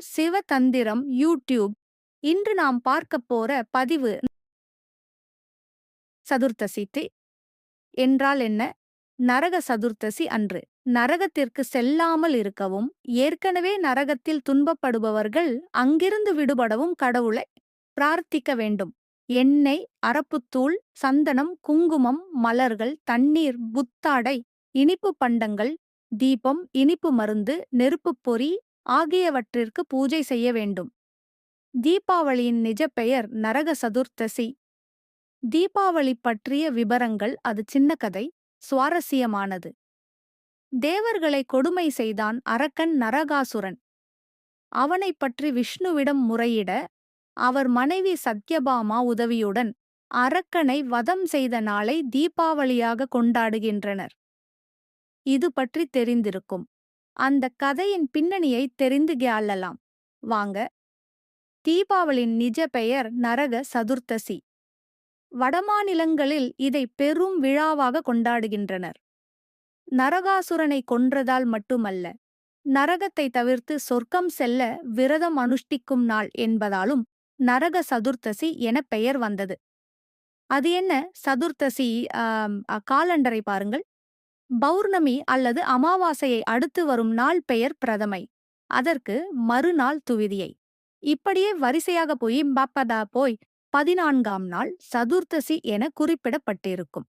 சிவதந்திரம் YouTube. இன்று நாம் பார்க்கப் போற பதிவு சதுர்த்தசி என்றால் என்ன? நரக சதுர்த்தசி அன்று நரகத்திற்கு செல்லாமல் இருக்கவும், ஏற்கனவே நரகத்தில் துன்பப்படுபவர்கள் அங்கிருந்து விடுபடவும் கடவுளை பிரார்த்திக்க வேண்டும். எண்ணெய், அரப்புத்தூள், சந்தனம், குங்குமம், மலர்கள், தண்ணீர், புத்தாடை, இனிப்பு பண்டங்கள், தீபம், இனிப்பு மருந்து, நெருப்புப் பொறி ஆகியவற்றிற்கு பூஜை செய்ய வேண்டும். தீபாவளியின் நிஜ பெயர் நரக சதுர்த்தசி. தீபாவளி பற்றிய விபரங்கள் அது சின்ன கதை, சுவாரஸ்யமானது. தேவர்களை கொடுமை செய்தான் அரக்கன் நரகாசுரன். அவனைப் பற்றி விஷ்ணுவிடம் முறையிட, அவர் மனைவி சத்யபாமா உதவியுடன் அரக்கனை வதம் செய்த நாளை தீபாவளியாக கொண்டாடுகின்றனர். இது பற்றி தெரிந்திருக்கும். அந்த கதையின் பின்னணியை தெரிந்து கொள்ளலாம் வாங்க. தீபாவளியின் நிஜ பெயர் நரக சதுர்த்தசி. வடமாநிலங்களில் இதை பெரும் விழாவாக கொண்டாடுகின்றனர். நரகாசுரனை கொன்றதால் மட்டுமல்ல, நரகத்தை தவிர்த்து சொர்க்கம் செல்ல விரதம் அனுஷ்டிக்கும் நாள் என்பதாலும் நரக சதுர்த்தசி என பெயர் வந்தது. அது என்ன சதுர்த்தசி? காலண்டரை பாருங்கள். பௌர்ணமி அல்லது அமாவாசையை அடுத்து வரும் நாள் பெயர் பிரதமை, அதற்கு மறுநாள் துவிதியை. இப்படியே வரிசையாக போய் 14ஆம் நாள் சதுர்த்தசி என குறிப்பிடப்பட்டிருக்கும்.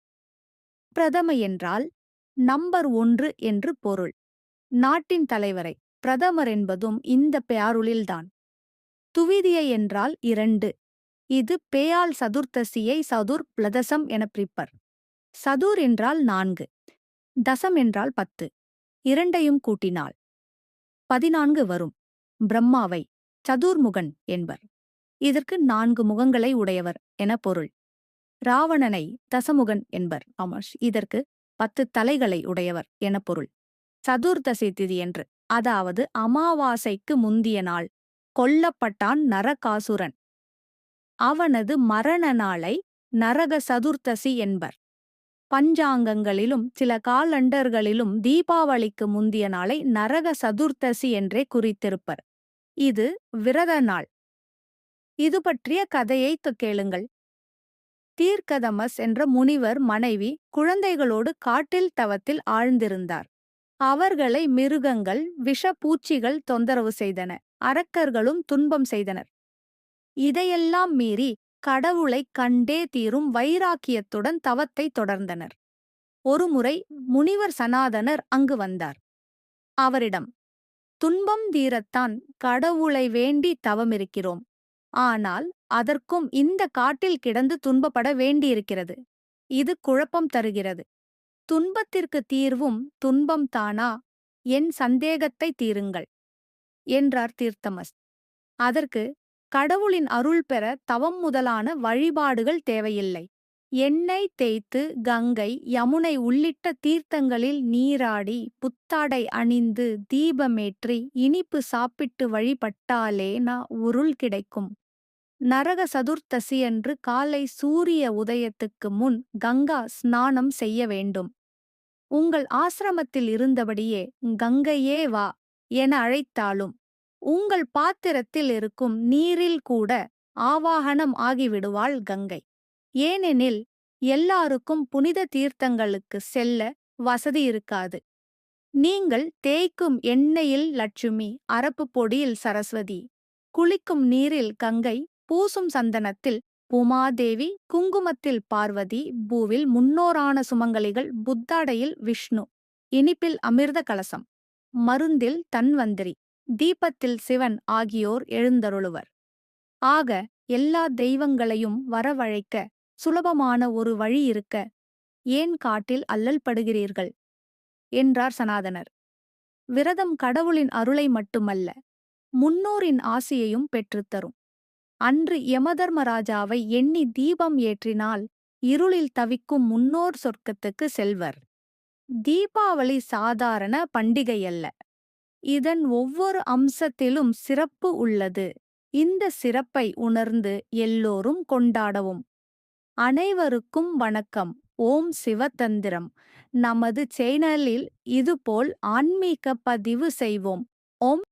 பிரதமை என்றால் நம்பர் 1 என்று பொருள். நாட்டின் தலைவரை பிரதமர் என்பதும் இந்த பெயருளில்தான். துவிதியை என்றால் 2. இது பேயால் சதுர்த்தசியை சதுர் பிளதசம் என பிரிப்பர். சதுர் என்றால் 4, தசம் என்றால் 10. இரண்டையும் கூட்டினால் 14 வரும். பிரம்மாவை சதுர்முகன் என்பர். இதற்கு 4 முகங்களை உடையவர் என பொருள். ராவணனை தசமுகன் என்பர். இதற்கு 10 தலைகளை உடையவர் என பொருள். சதுர்தசி திதியன்று, அதாவது அமாவாசைக்கு முந்திய நாள், கொல்லப்பட்டான் நரகாசுரன். அவனது மரண நாளை நரக சதுர்த்தசி என்பர். பஞ்சாங்கங்களிலும் சில காலண்டர்களிலும் தீபாவளிக்கு முந்திய நாளை நரக சதுர்த்தசி என்றே குறித்திருப்பர். இது விரத நாள். இது பற்றிய கதையை கேளுங்கள். தீர்க்கதமஸ் என்ற முனிவர் மனைவி குழந்தைகளோடு காட்டில் தவத்தில் ஆழ்ந்திருந்தார். அவர்களை மிருகங்கள், விஷப்பூச்சிகள் தொந்தரவு செய்தன. அரக்கர்களும் துன்பம் செய்தனர். இதையெல்லாம் மீறி கடவுளைக் கண்டே தீரும் வைராக்கியத்துடன் தவத்தை தொடர்ந்தனர். ஒருமுறை முனிவர் சனாதனர் அங்கு வந்தார். அவரிடம், துன்பம் தீரத்தான் கடவுளை வேண்டி தவமிருக்கிறோம். ஆனால் அதற்கும் இந்த காட்டில் கிடந்து துன்பப்பட வேண்டியிருக்கிறது. இது குழப்பம் தருகிறது. துன்பத்திற்கு தீர்வும் துன்பம் தானா? என் சந்தேகத்தை தீருங்கள் என்றார் தீர்த்தமஸ். அதற்கு, கடவுளின் அருள் பெற தவம் முதலான வழிபாடுகள் தேவையில்லை. எண்ணெய் தேய்த்து கங்கை, யமுனை உள்ளிட்ட தீர்த்தங்களில் நீராடி, புத்தாடை அணிந்து, தீபமேற்றி, இனிப்பு சாப்பிட்டு வழிபட்டாலே உருள் கிடைக்கும். நரக சதுர்த்தசியன்று காலை சூரிய உதயத்துக்கு முன் கங்கா ஸ்நானம் செய்ய வேண்டும். உங்கள் ஆசிரமத்தில் இருந்தபடியே கங்கையே வா என அழைத்தாலும் உங்கள் பாத்திரத்தில் இருக்கும் நீரில் கூட ஆவாகனம் ஆகிவிடுவாள் கங்கை. ஏனெனில் எல்லாருக்கும் புனித தீர்த்தங்களுக்கு செல்ல வசதி இருக்காது. நீங்கள் தேய்க்கும் எண்ணெயில் லட்சுமி, அரப்பு பொடியில் சரஸ்வதி, குளிக்கும் நீரில் கங்கை, பூசும் சந்தனத்தில் பூமாதேவி, குங்குமத்தில் பார்வதி, பூவில் முன்னோரான சுமங்கலிகள், புத்தாடையில் விஷ்ணு, இனிப்பில் அமிர்த கலசம், மருந்தில் தன்வந்திரி, தீபத்தில் சிவன் ஆகியோர் எழுந்தருளுவர். ஆக எல்லா தெய்வங்களையும் வரவழைக்க சுலபமான ஒரு வழி இருக்க ஏன் காட்டில் அல்லல் படுகிறீர்கள் என்றார் சனாதனர். விரதம் கடவுளின் அருளை மட்டுமல்ல, முன்னோரின் ஆசியையும் பெற்றுத்தரும். அன்று யமதர்மராஜாவை எண்ணி தீபம் ஏற்றினால் இருளில் தவிக்கும் முன்னோர் சொர்க்கத்துக்கு செல்வர். தீபாவளி சாதாரண பண்டிகையல்ல. இதன் ஒவ்வொரு அம்சத்திலும் சிறப்பு உள்ளது. இந்த சிறப்பை உணர்ந்து எல்லோரும் கொண்டாடவும். அனைவருக்கும் வணக்கம். ஓம் சிவதந்திரம். நமது சேனலில் இதுபோல் ஆன்மீக பதிவு செய்வோம். ஓம்